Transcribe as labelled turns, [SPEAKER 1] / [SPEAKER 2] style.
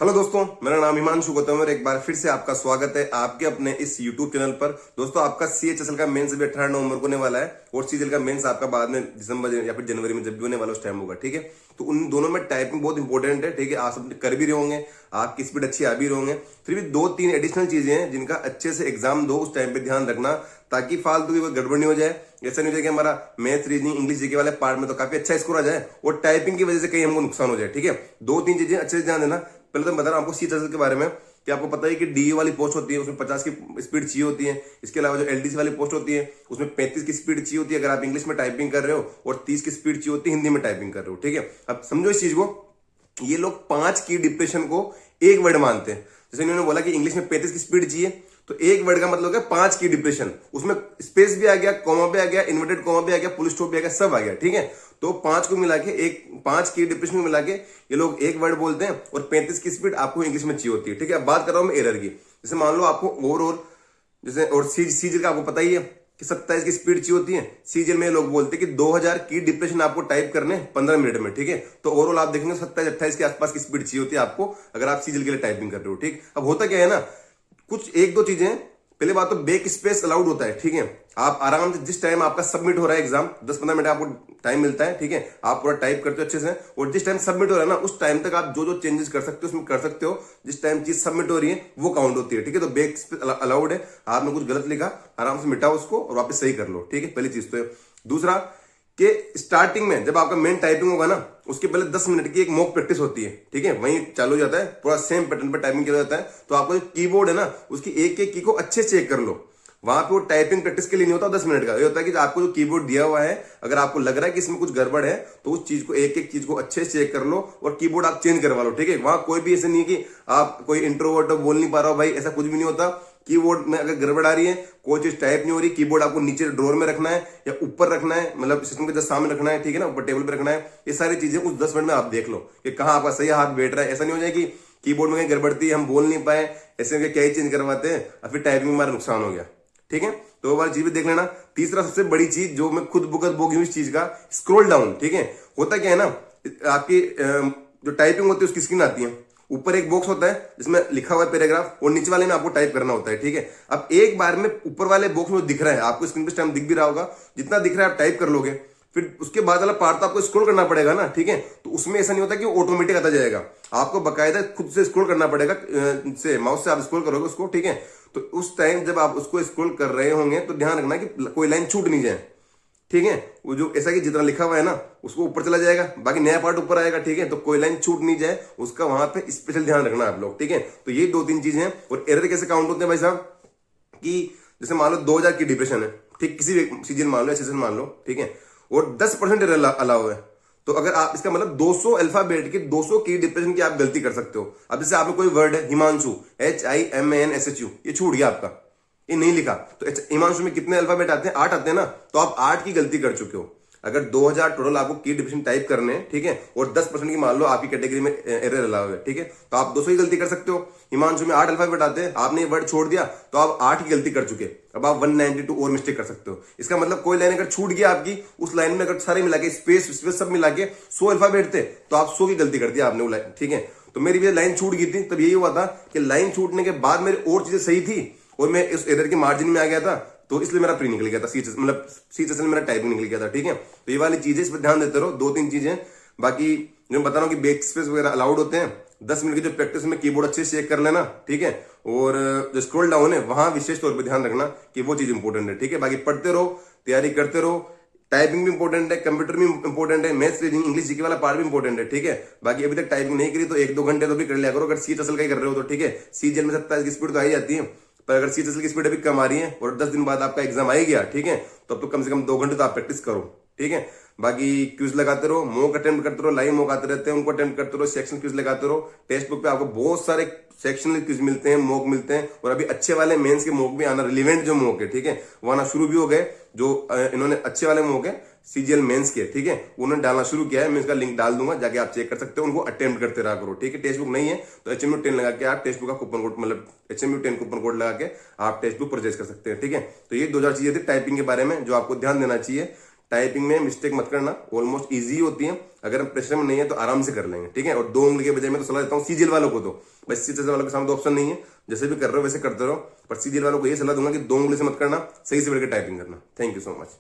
[SPEAKER 1] Hello दोस्तों, मेरा नाम हिमांशु गौतम और एक बार फिर से आपका स्वागत है आपके अपने इस यूट्यूब चैनल पर। दोस्तों, आपका सीएचएसएल का मेंस भी 18 नवंबर को होने वाला है और सीजीएल का मेंस आपका बाद में दिसंबर या फिर जनवरी में जब भी होने वाला उस टाइम होगा। ठीक है, तो उन दोनों में टाइपिंग बहुत इंपॉर्टेंट है। ठीक है, आप सब कर भी रहे होंगे, आपकी स्पीड अच्छी आ भी रहे होंगे। फिर भी 2-3 एडिशनल चीजें हैं जिनका अच्छे से एग्जाम दो उस टाइम पे ध्यान रखना, ताकि फालतू की कोई गड़बड़ नहीं हो जाए। ऐसा नहीं हो जाए कि हमारा मैथ, रीजनिंग, इंग्लिश जीके वाले पार्ट में तो काफी अच्छा स्कोर आ जाए और टाइपिंग की वजह से कहीं हमको नुकसान हो जाए। ठीक है, 2-3 चीजें अच्छे से ध्यान देना। पहले तो मैं बता रहा हूं आपको सीएचएसएल के बारे में कि आपको पता है कि डीई वाली पोस्ट होती है, उसमें 50 की स्पीड चाहिए होती है। इसके अलावा जो एलडीसी वाली पोस्ट होती है उसमें 35 की स्पीड चाहिए होती है अगर आप इंग्लिश में टाइपिंग कर रहे हो, और 30 की स्पीड चाहिए होती है हिंदी में टाइपिंग कर रहे हो। ठीक है, अब समझो इस चीज को। ये लोग 5 की डिप्रेशन को एक वर्ड मानते हैं। जैसे इन्होंने बोला कि इंग्लिश में 35 की स्पीड चाहिए, तो एक वर्ड का मतलब है 5 की डिप्रेशन। उसमें स्पेस भी आ गया, कॉमा भी आ गया, इन्वर्टेड कॉमा भी आ गया, फुल स्टॉप भी आ गया, सब आ गया। ठीक है, तो 5 को मिला के, एक 5 की डिप्रेशन को मिला के ये लोग एक वर्ड बोलते हैं और 35 की स्पीड आपको इंग्लिश में चाहिए होती है। ठीक है, अब बात कर रहा हूं मैं एरर की। जैसे मान लो आपको और जैसे और सीजीएल का आपको पता ही है कि 27 की स्पीड चाहिए होती है। सीजीएल में लोग बोलते हैं कि 2000 की डिप्रेशन आपको टाइप करने 15 मिनट में। ठीक है, तो ओवरऑल आप देखेंगे 27-28 के आसपास की स्पीड चाहिए होती है आपको अगर आप सीजीएल के लिए टाइपिंग कर रहे हो। ठीक, अब होता क्या है ना, कुछ 1-2 चीजें। पहले बात तो बैक स्पेस अलाउड होता है। ठीक है, आप आराम से जिस टाइम आपका सबमिट हो रहा है एग्जाम, 10-15 मिनट आपको टाइम मिलता है। ठीक है, आप पूरा टाइप करते हो अच्छे से, और जिस टाइम सबमिट हो रहा है ना उस टाइम तक आप जो जो चेंजेस कर सकते हो उसमें कर सकते हो। जिस टाइम चीज सबमिट हो रही है वो काउंट होती है। ठीक है, तो बैक स्पेस अलाउड है। आपने कुछ गलत लिखा, आराम से मिटाओ उसको और वापस सही कर लो। ठीक है, पहली चीज तो है। दूसरा कि स्टार्टिंग में जब आपका मेन टाइपिंग होगा ना, उसके पहले 10 मिनट की एक मॉक प्रैक्टिस होती है। ठीक है, वहीं चालू हो जाता है, पूरा सेम पैटर्न पर टाइपिंग किया जाता है। तो आपका जो कीबोर्ड है ना उसकी एक एक की को अच्छे से चेक कर लो। वहां पे वो टाइपिंग प्रैक्टिस के लिए नहीं होता 10 मिनट का। ये होता है कि आपको जो कीबोर्ड दिया हुआ है, अगर आपको लग रहा है कि इसमें कुछ गड़बड़ है तो उस चीज को एक एक चीज को अच्छे से चेक कर लो और कीबोर्ड आप चेंज करवा लो। ठीक है, वहां कोई भी ऐसे नहीं कि आप कोई इंट्रोवर्ट हो बोल नहीं पा रहा हो, भाई ऐसा कुछ भी नहीं होता। कीबोर्ड में अगर गड़बड़ आ रही है, कोई चीज टाइप नहीं हो रही, कीबोर्ड आपको नीचे ड्रॉर में रखना है या ऊपर रखना है, मतलब सिस्टम के जस्ट सामने रखना है। ठीक है ना, ऊपर टेबल पे रखना है। ये सारी चीजें उस 10 मिनट में आप देख लो कि कहाँ आपका सही हाथ बैठ रहा है। ऐसा नहीं हो जाए कि कीबोर्ड में कहीं गड़बड़ थी, हम बोल नहीं पाए, ऐसे में क्या ही चेंज करवाते हैं और फिर टाइपिंग में हमारा नुकसान हो गया। ठीक है, तो वो वाली चीज भी देख लेना। तीसरा सबसे बड़ी चीज जो मैं खुद बुकत बोगी हूं इस चीज का, स्क्रॉल डाउन। ठीक है, होता क्या है ना, आपकी जो टाइपिंग होती है उसकी स्क्रीन आती है, ऊपर एक बॉक्स होता है जिसमें लिखा हुआ है पैराग्राफ और नीचे वाले में आपको टाइप करना होता है। ठीक है, अब एक बार में ऊपर वाले बॉक्स में दिख रहा है, आपको स्क्रीन पे टाइम दिख भी रहा होगा, जितना दिख रहा है आप टाइप कर लोगे। फिर उसके बाद वाला पार्ट तो आपको स्क्रॉल करना पड़ेगा ना। ठीक है, तो उसमें ऐसा नहीं होता कि ऑटोमेटिक आता जाएगा, आपको बकायदा खुद से स्क्रॉल करना पड़ेगा। से माउस से आप स्क्रॉल करोगे उसको। ठीक है, तो उस टाइम जब आप उसको स्क्रॉल कर रहे होंगे तो ध्यान रखना कि कोई लाइन छूट नहीं जाए। ठीक है, वो जो ऐसा कि जितना लिखा हुआ है ना उसको ऊपर चला जाएगा, बाकी नया पार्ट ऊपर आएगा। ठीक है, तो कोई लाइन छूट नहीं जाए उसका वहां पे स्पेशल ध्यान रखना आप लोग। ठीक है, तो ये 2-3 चीजें हैं। और एरर कैसे काउंट होते हैं भाई साहब, कि जैसे मान लो 2000 की डिप्रेशन है, ठीक, किसी भी सीजन मान लो, सेशन मान लो। ठीक है, और 10% एरर अलाउ है, तो अगर आप इसका मतलब 200 अल्फाबेट की 200 की डिप्रेशन की आप गलती कर सकते हो। अब जैसे आपने कोई वर्ड है हिमांशु, HIMANSHU, ये छूट गया आपका, ये नहीं लिखा, तो हिमांशु में कितने अल्फाबेट आते हैं? 8 आते हैं ना, तो आप 8 की गलती कर चुके हो। अगर 2000 टोटल आपको की डिविजन टाइप करने हैं, ठीक है, और 10% की मान लो आपकी कैटेगरी में एरर अलाउ है, ठीक है, तो आप 200 की गलती कर सकते हो। हिमांशु में 8 अल्फाबेट आते हैं, आपने ये वर्ड छोड़ दिया तो आप 8 की गलती कर चुके। अब आप 192 और मिस्टेक कर सकते हो। इसका मतलब कोई लाइन अगर छूट गया आपकी, उस लाइन में अगर सारे मिला के स्पेस सब मिला के 100 अल्फाबेट थे, तो आप 100 की गलती कर दिया आपने वो लाइन। ठीक है, तो मेरी भी लाइन छूट गई थी, तब यही हुआ था कि लाइन छूटने के बाद मेरी और चीजें सही थी और मैं इस एरर के मार्जिन में आ गया था, तो इसलिए मेरा प्री निकल गया था, मतलब सीएचएसएल मेरा टाइपिंग निकल गया था। ठीक है, तो ये वाली चीजें इस पर ध्यान देते रहो, 2-3 चीजें। बाकी जो मैं बता रहा हूँ कि बैक स्पेस वगैरह अलाउड होते हैं, 10 मिनट की जो प्रैक्टिस में कीबोर्ड अच्छे से चेक कर लेना। ठीक है, और जो स्क्रॉल डाउन है वहां विशेष तौर पर ध्यान रखना कि वो चीज इंपॉर्टेंट है। ठीक है, बाकी पढ़ते रहो, तैयारी करते रहो, टाइपिंग भी इंपॉर्टेंट है, कंप्यूटर भी इंपॉर्टेंट है, मैथ्स रीजनिंग इंग्लिश जीके वाला पार्ट भी इंपॉर्टेंट है। ठीक है, बाकी अभी तक टाइपिंग नहीं करी तो 1-2 घंटे तो भी कर लिया करो, अगर सीएचएसएल का ही कर रहे हो तो। ठीक है, सीजीएल में 27 की स्पीड तो आई जाती है, पर अगर सीएचएसएल की स्पीड अभी कम आ रही है और 10 दिन बाद आपका एग्जाम आ गया, ठीक है, तो अब तो कम से कम 2 घंटे तो आप प्रैक्टिस करो। ठीक है, बाकी क्विज लगाते रहो, मॉक अटेम्प्ट करते रहो, लाइव मॉक आते रहते हैं उनको अटेम्प्ट करते रहो, सेक्शन क्विज लगाते रहो। टेक्स्ट बुक पे आपको बहुत सारे सेक्शनल क्विज मिलते हैं, मॉक मिलते हैं, और अभी अच्छे वाले मेंस के मॉक भी आना, रिलेवेंट जो मॉक है, ठीक है, वो आना शुरू भी हो गए। जो इन्होंने अच्छे वाले मॉक है सीजीएल मेंस के, ठीक है, उन्होंने डालना शुरू किया है, मैं इसका लिंक डाल दूंगा, जाके आप चेक कर सकते हो, उनको अटेम्प्ट करते रहा करो। ठीक है, टेक्स्ट बुक नहीं है तो HMU10 लगा के आप टेक्स्ट बुक का कूपन कोड, मतलब HMU10 कूपन कोड लगा के आप टेक्स्ट बुक परचेज कर सकते हैं। ठीक है, तो ये 2 4 चीजें थी टाइपिंग के बारे में जो आपको ध्यान देना चाहिए। टाइपिंग में मिस्टेक मत करना, ऑलमोस्ट इजी होती है। अगर हम प्रेशर में नहीं है तो आराम से कर लेंगे, ठीक है। और 2 उंगली के बजाय मैं तो सलाह देता हूँ सीजीएल वालों को, तो बस सीजीएल वालों के सामने तो ऑप्शन नहीं है, जैसे भी कर रहे हो वैसे करते रहो, पर सीजीएल वालों को ये सलाह दूंगा कि 2 उंगली से मत करना, सही से बैठ के टाइपिंग करना। Thank you so much.